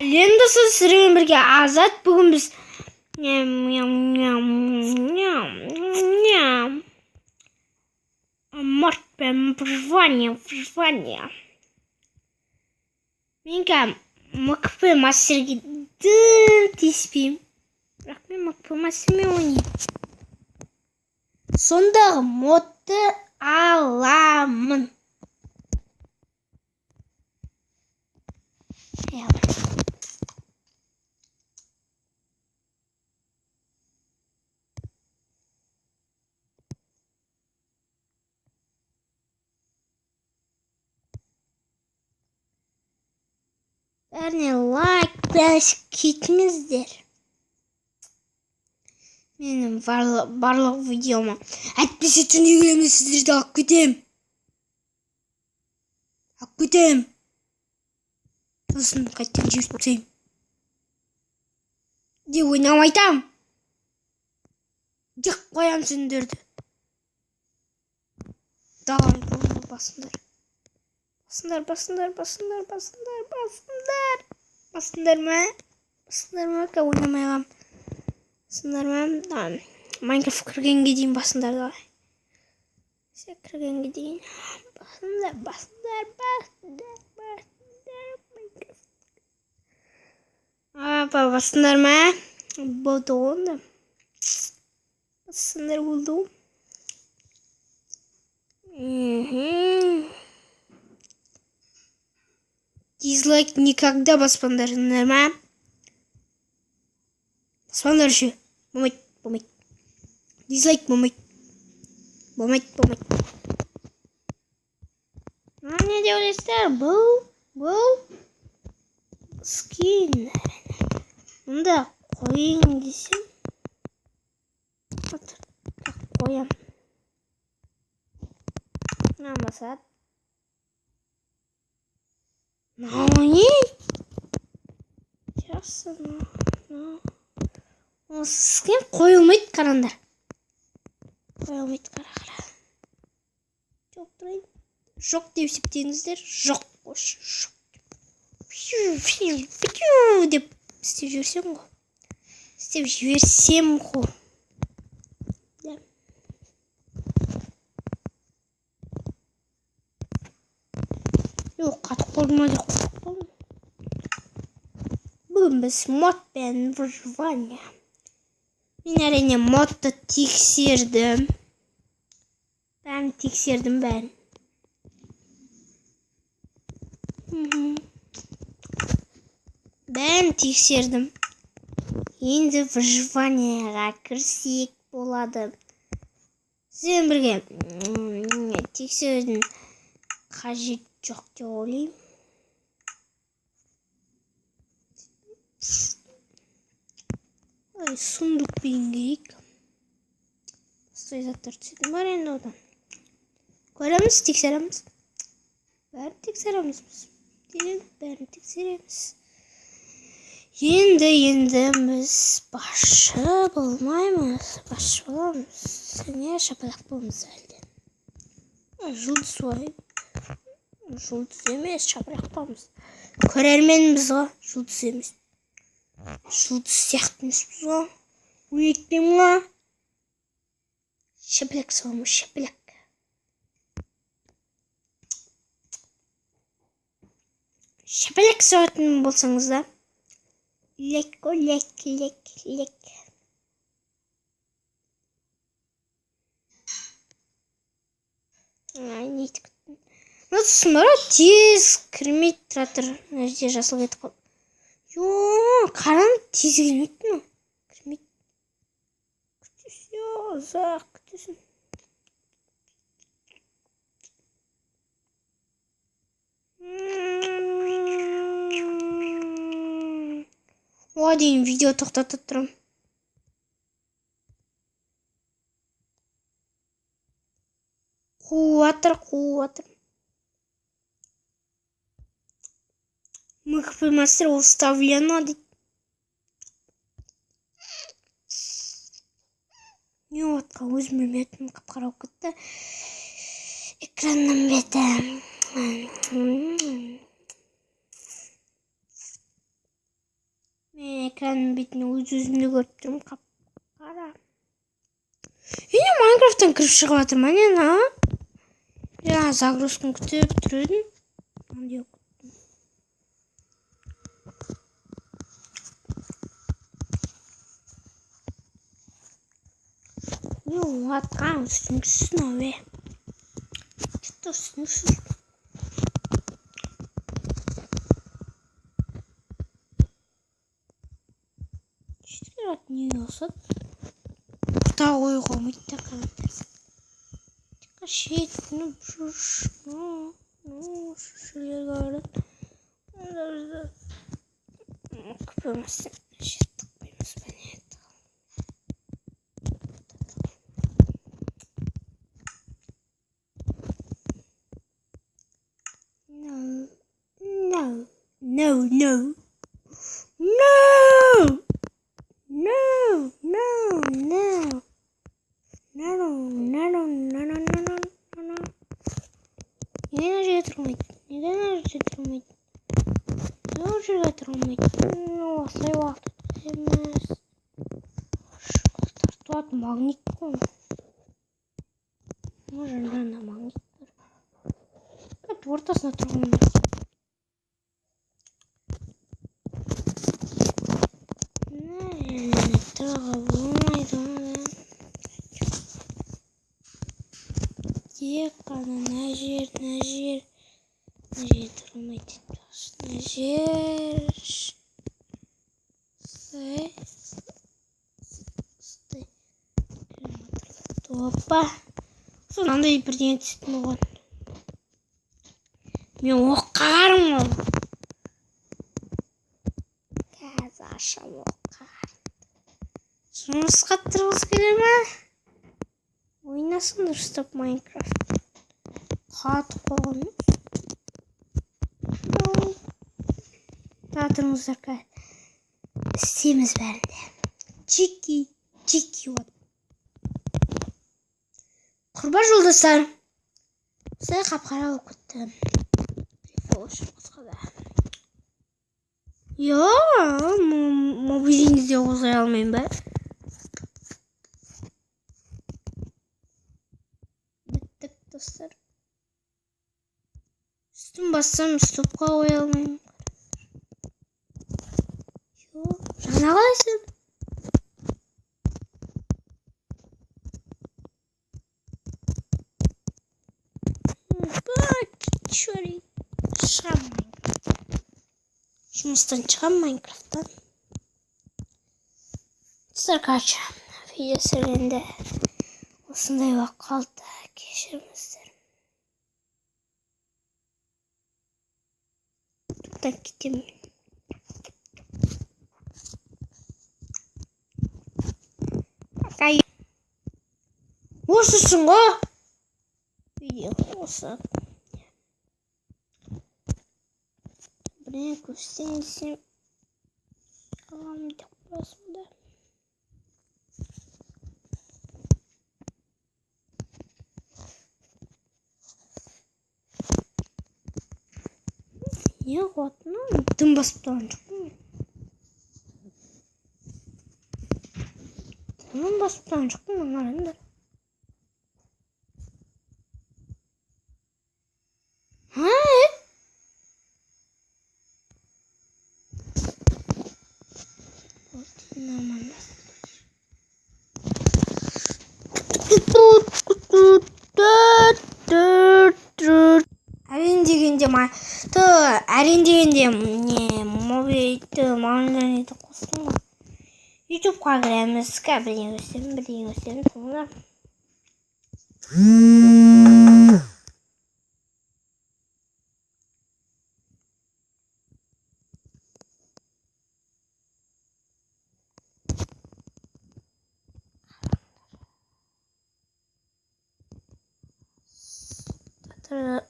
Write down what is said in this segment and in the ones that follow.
Енді сіздермен бірге Азат, бүгін біз мартпен выживание. Менге МКП мастерге тиіспеймін, бірақ мен МКП мастермен ойнаймын. Сондағы модты аламын. Бәріне лайк басып кетіңіздер. Менің барлық видеома. Әйтпесе түнде келемін, сіздерді алып кетем. Сосын қайтадан жеп тастаймын. Де ойнамайтам. Де қоям сендерді. Давай, басыңдар. Басыңдар ма? Ойнамай алам. Басыңдар ма? Майнкрафт кіргенге дейін басыңдар давай. Кіргенге дейін. Басыңдар. Басыңдар ма? Болды онда. Басыңдар болды. Дизлайк никогда баспаңдар ма? Баспаңдар еще. Болмайды. Дизлайк болмайды. Не деп ойлайсыздар? Бұл скин. Мұнда қойын десем. Қоям. Басады. Не? Жақсы. Скин қойылмайды, қараңдар. Қара. Жоқ деп есептеңіздер. Жоқ. Деп істеп жіберсем ғой. Жоқ, қатып қолыма деп қойып. Бүгін біз модпен выживание. Мен әрине модты тексердім. Бәрін. Бәрін тексердім. Енді выживанияға кірсек болады. Сізден бірге тексерудің қажет жоқ деп ойлаймын. Сундук берген керек. Бастай заттар түседі бар енді одан. Көреміз, тексереміз. Бәрін тексереміз. Енді біз басшы болмаймыз. Басшы боламыз. Не шапалақ болмыз әлде. Жұлдыз ойын. Жұлдыз емес, шапалақ болмыз. Көрерменіміз ғой, жұлдыз емес. Жұлдыз сияқтымыз ғой. Өйткем ғой. Шапалақ соғымыз, шапалақ. Шапалақ соғатын болсаңыз да. Лек. Не етіп күттім. Мұнсын бара тез кірмейді тұратыр. Нәрде жасыл кетіп қол. Қаран тез келмейді мұ? Кірмейді. Күтесі, ұзақ күтесін. Оға дейін видео тоқтатып тұрым. Қуатыр. МКП мастер уставлено дейді. Не отқа өзім білмедім, қап-қарау кетті. Экранның беті. Мен экранның бетіне өз-өзімді көріп тұрмын. Қап-қара. Мен Майнкрафттан кіріп шығып жатырмын, жаңа загрузканы күтіп тұр едім. What kind of snow? Что снюсу? Четыре от нее сад. Второй гомить такая. Кашит, ну шушили говорят. Купимся. Сейчас так поймем понять. Магнит. Можно на магнит. Это ортасына тұрғым. Тұрға болмайды. Тек қана мына жер тұрмайды. Мына жер. Опа. Сонандай бірдеңе түсетін оған. Мен оққарым ол. Қазір ашам оққарым. Жұмысқа тұрғыз келе ма? Ойнасын дұрыстап Майнкрафт. Қатып қойғанмыз. Татырыңыздар қа. Істейміз бәрінде. Чики вот. Құрба жолдастар. Сай қап-қара болып кетті. Мобильіңізде қозғай алмайын ба? Біттік достар. Үстін бассам стопқа қоя алмайын. Жаңа қалайсың? Жұмыстан шығам Майнкрафттан. Сарқаша видео сүргенде осындай уақыт қалды, кешіріңіздер. Тоқтап кетемін. Осысын ғой. Видео осы. Бірін көстен десем аламын деп қойасың да. Не қуатына? Дым басып тұрған жоқпын. Дым басып тұрған жоқпын, аңғарыңдар. Әрең дегенде мобильді маңызды қостым ғой. Ютубқа кіреміз, бірдеңе өсемін соңында.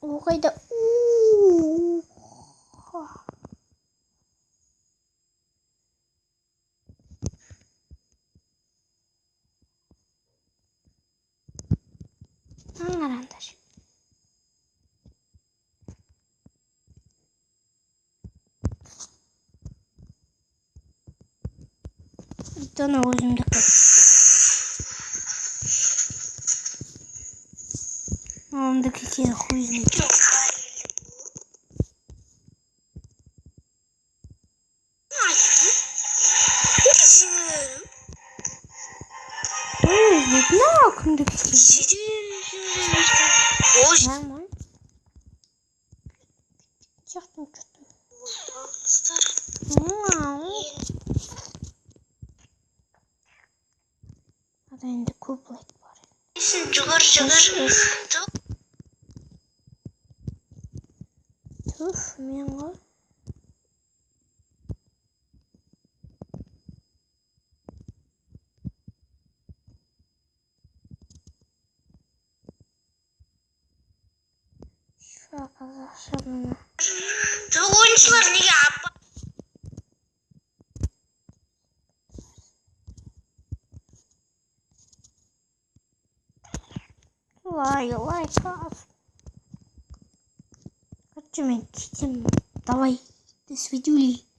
О қайда? Аңғараңдар. Bir tane özümde kal. Ağımdaki kere huyuzunu. Ne aklımdaki kere? Normal. Çıktım. Hadi şimdi kublet var. Tuf, mengo. Şu arkadaşlar bunu. Oyuncular ne yap? Лайк. Давай, до свидули.